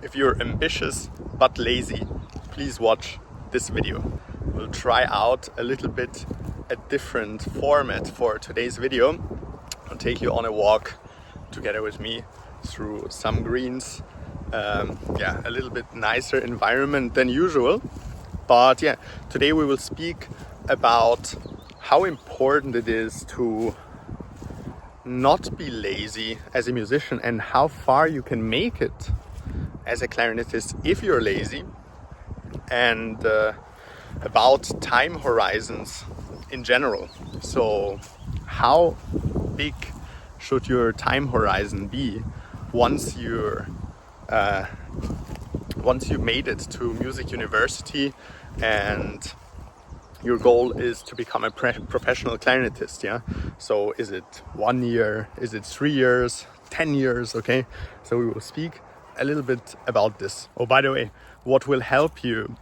If you're ambitious but lazy, please watch this video. We'll try out a little bit a different format for today's video. I'll take you on a walk together with me through some greens. A little bit nicer environment than usual. But yeah, today we will speak about how important it is to not be lazy as a musician and how far you can make it as a clarinetist if you're lazy, and about time horizons in general. So how big should your time horizon be once you made it to music university and your goal is to become a professional clarinetist? Yeah, so is it 1 year, is it 3 years, 10 years? Okay, so we will speak a little bit about this. Oh, by the way, what will help you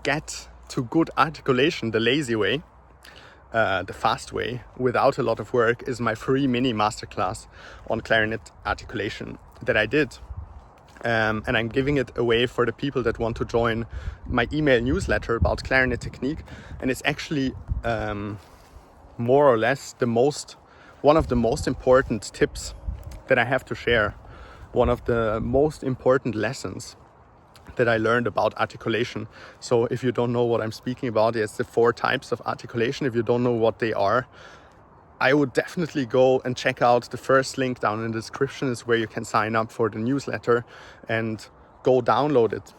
get to good articulation the lazy way, the fast way, without a lot of work, is my free mini masterclass on clarinet articulation that I did. And I'm giving it away for the people that want to join my email newsletter about clarinet technique. And it's actually more or less one of the most important tips that I have to share. One of the most important lessons that I learned about articulation. So if you don't know what I'm speaking about, it's the 4 types of articulation. If you don't know what they are, I would definitely go and check out the first link down in the description, is where you can sign up for the newsletter and go download it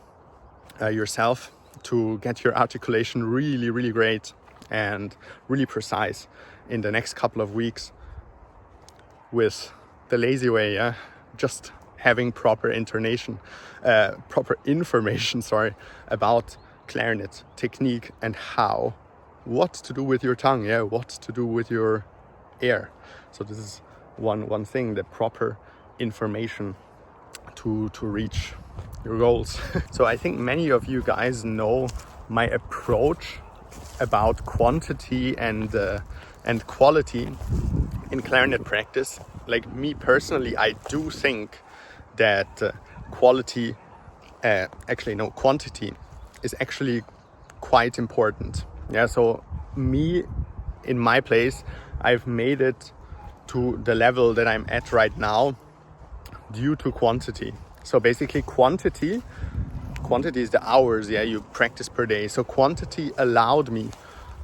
yourself to get your articulation really, really great and really precise in the next couple of weeks with the lazy way. Yeah, just having proper information about clarinet technique and what to do with your tongue, what to do with your air. So this is one thing, the proper information to reach your goals. So I think many of you guys know my approach about quantity and quality in clarinet practice. Like me personally, I do think that quantity is actually quite important. Yeah, so me, in my place, I've made it to the level that I'm at right now due to quantity. So basically quantity is the hours you practice per day. So quantity allowed me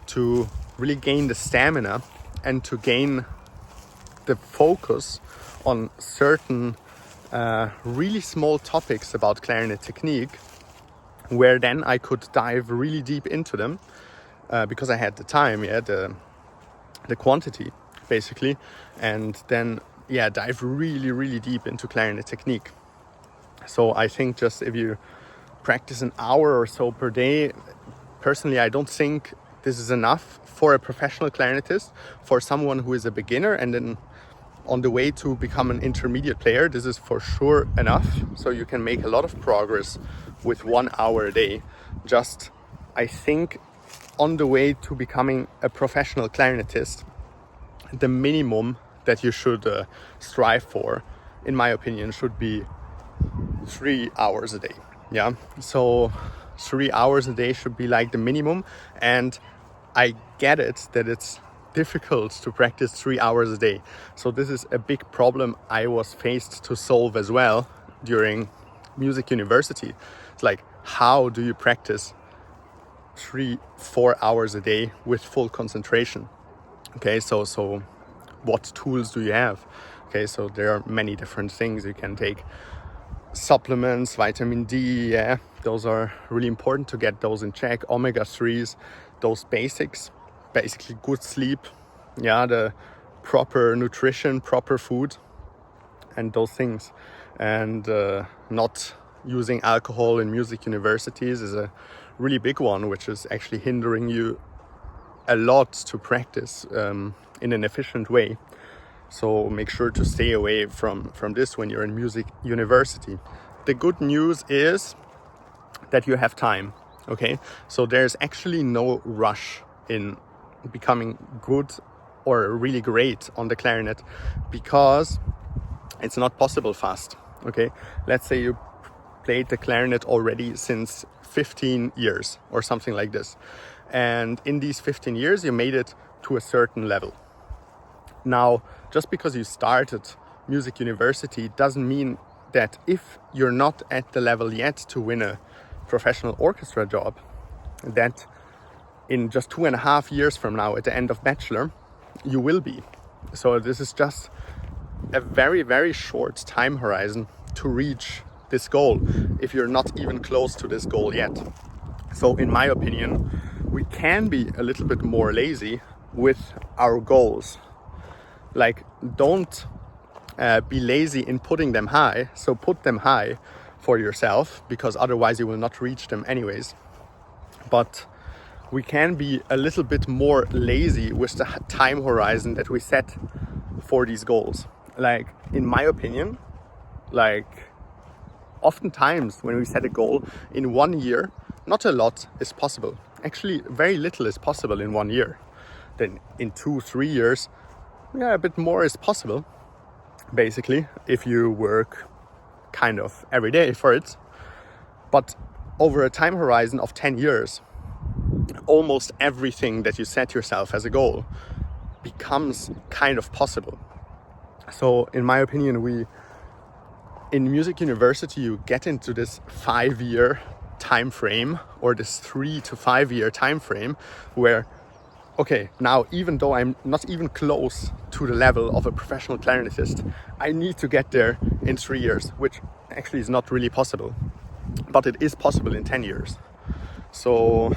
to really gain the stamina and to gain the focus on certain really small topics about clarinet technique, where then I could dive really deep into them because I had the time, the quantity basically, and then dive really, really deep into clarinet technique. So I think just if you practice an hour or so per day, personally I don't think this is enough for a professional clarinetist. For someone who is a beginner and then on the way to become an intermediate player, this is for sure enough. So you can make a lot of progress with 1 hour a day. Just, I think, on the way to becoming a professional clarinetist, the minimum that you should strive for, in my opinion, should be 3 hours a day. Yeah, so 3 hours a day should be like the minimum. And I get it that it's difficult to practice 3 hours a day. So this is a big problem I was faced to solve as well during music university. It's like, how do you practice 3-4 hours a day with full concentration? Okay, so what tools do you have? Okay, so there are many different things you can take. Supplements, vitamin D, those are really important to get those in check. Omega-3s, those basics, basically good sleep, the proper nutrition, proper food, and those things. And not using alcohol in music universities is a really big one, which is actually hindering you a lot to practice in an efficient way. So make sure to stay away from this when you're in music university. The good news is that you have time. Okay, so there's actually no rush in becoming good or really great on the clarinet, because it's not possible fast. Okay, let's say you played the clarinet already since 15 years or something like this. And in these 15 years, you made it to a certain level. Now, just because you started music university doesn't mean that if you're not at the level yet to win a professional orchestra job, that in just 2.5 years from now, at the end of bachelor, you will be. So this is just a very, very short time horizon to reach this goal, if you're not even close to this goal yet. So in my opinion, we can be a little bit more lazy with our goals. Like, don't be lazy in putting them high. So put them high for yourself, because otherwise you will not reach them anyways. But we can be a little bit more lazy with the time horizon that we set for these goals. Like, in my opinion, like, oftentimes when we set a goal in 1 year, not a lot is possible. Actually, very little is possible in 1 year. Then in 2-3 years, yeah, a bit more is possible, basically, if you work kind of every day for it. But over a time horizon of 10 years, almost everything that you set yourself as a goal becomes kind of possible. So in my opinion, in music university, you get into this 5-year time frame, or this 3 to 5 year time frame, where, okay, now even though I'm not even close to the level of a professional clarinetist, I need to get there in 3 years, which actually is not really possible, but it is possible in 10 years. So,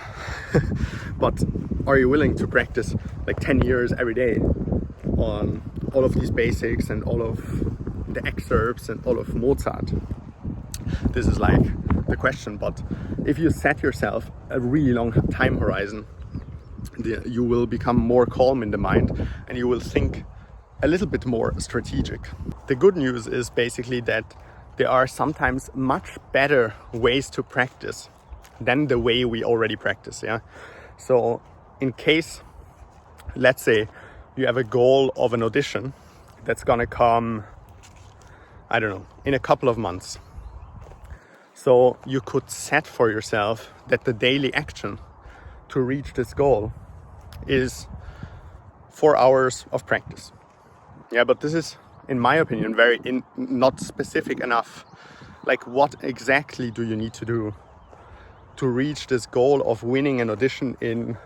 but are you willing to practice like 10 years every day on all of these basics and all of the excerpts and all of Mozart? This is like the question. But if you set yourself a really long time horizon, you will become more calm in the mind and you will think a little bit more strategic. The good news is basically that there are sometimes much better ways to practice than the way we already practice. Yeah. So in case, let's say you have a goal of an audition that's gonna come, I don't know, in a couple of months. So you could set for yourself that the daily action to reach this goal is 4 hours of practice. Yeah, but this is, in my opinion, not specific enough. Like, what exactly do you need to do to reach this goal of winning an audition in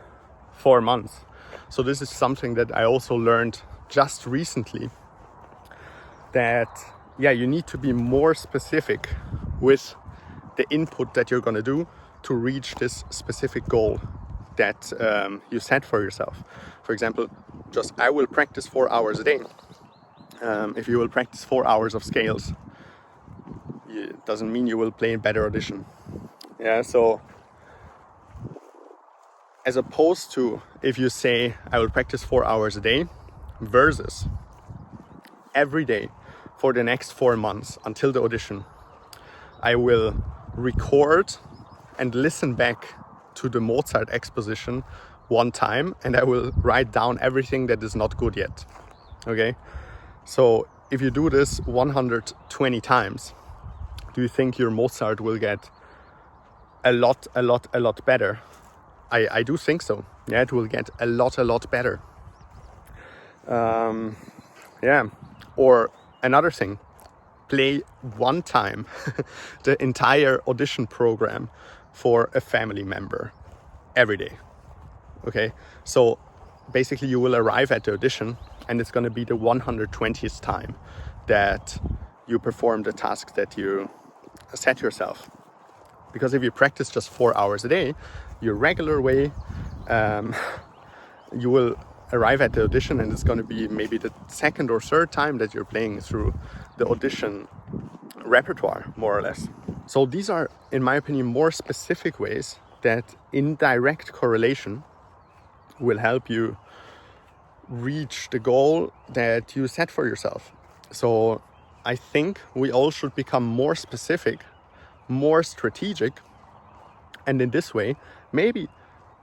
4 months? So this is something that I also learned just recently, that yeah, you need to be more specific with the input that you're going to do to reach this specific goal that you set for yourself. For example, just I will practice 4 hours a day. If you will practice 4 hours of scales, it doesn't mean you will play a better audition. Yeah, so as opposed to if you say I will practice 4 hours a day versus every day for the next 4 months until the audition, I will record and listen back to the Mozart exposition one time, and I will write down everything that is not good yet. Okay, so if you do this 120 times, do you think your Mozart will get a lot better? I do think so. Yeah, it will get a lot better. Yeah, or another thing, play one time the entire audition program for a family member every day. Okay, so basically you will arrive at the audition and it's going to be the 120th time that you perform the task that you set yourself. Because if you practice just 4 hours a day, your regular way, you will arrive at the audition and it's going to be maybe the second or third time that you're playing through the audition repertoire, more or less. So these are, in my opinion, more specific ways that in direct correlation will help you reach the goal that you set for yourself. So I think we all should become more specific, more strategic, and in this way, maybe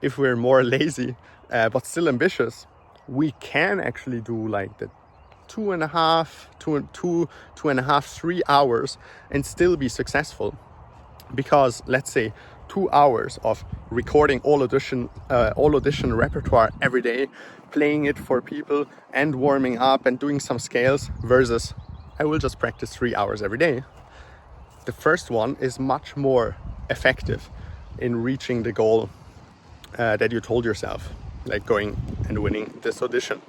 if we're more lazy but still ambitious, we can actually do like the 2.5, 3 hours and still be successful. Because let's say 2 hours of recording all audition repertoire every day, playing it for people and warming up and doing some scales, versus I will just practice 3 hours every day. The first one is much more effective in reaching the goal that you told yourself, like going and winning this audition.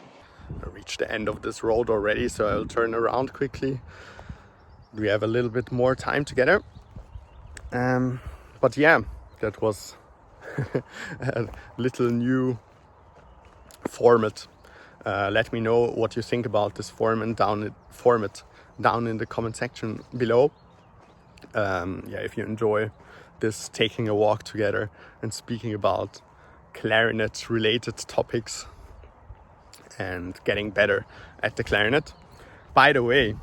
I reached the end of this road already, so I'll turn around quickly. We have a little bit more time together. But yeah, that was a little new format. Let me know what you think about this format down in the comment section below. If you enjoy this taking a walk together and speaking about clarinet related topics and getting better at the clarinet. By the way,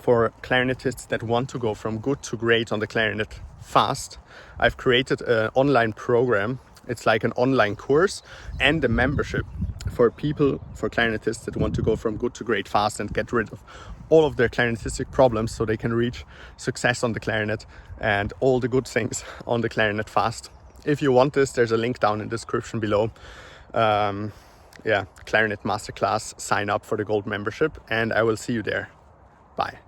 for clarinetists that want to go from good to great on the clarinet fast, I've created an online program. It's like an online course and a membership for clarinetists that want to go from good to great fast and get rid of all of their clarinetistic problems so they can reach success on the clarinet and all the good things on the clarinet fast. If you want this, there's a link down in the description below. Clarinet Masterclass, sign up for the gold membership, and I will see you there. Bye.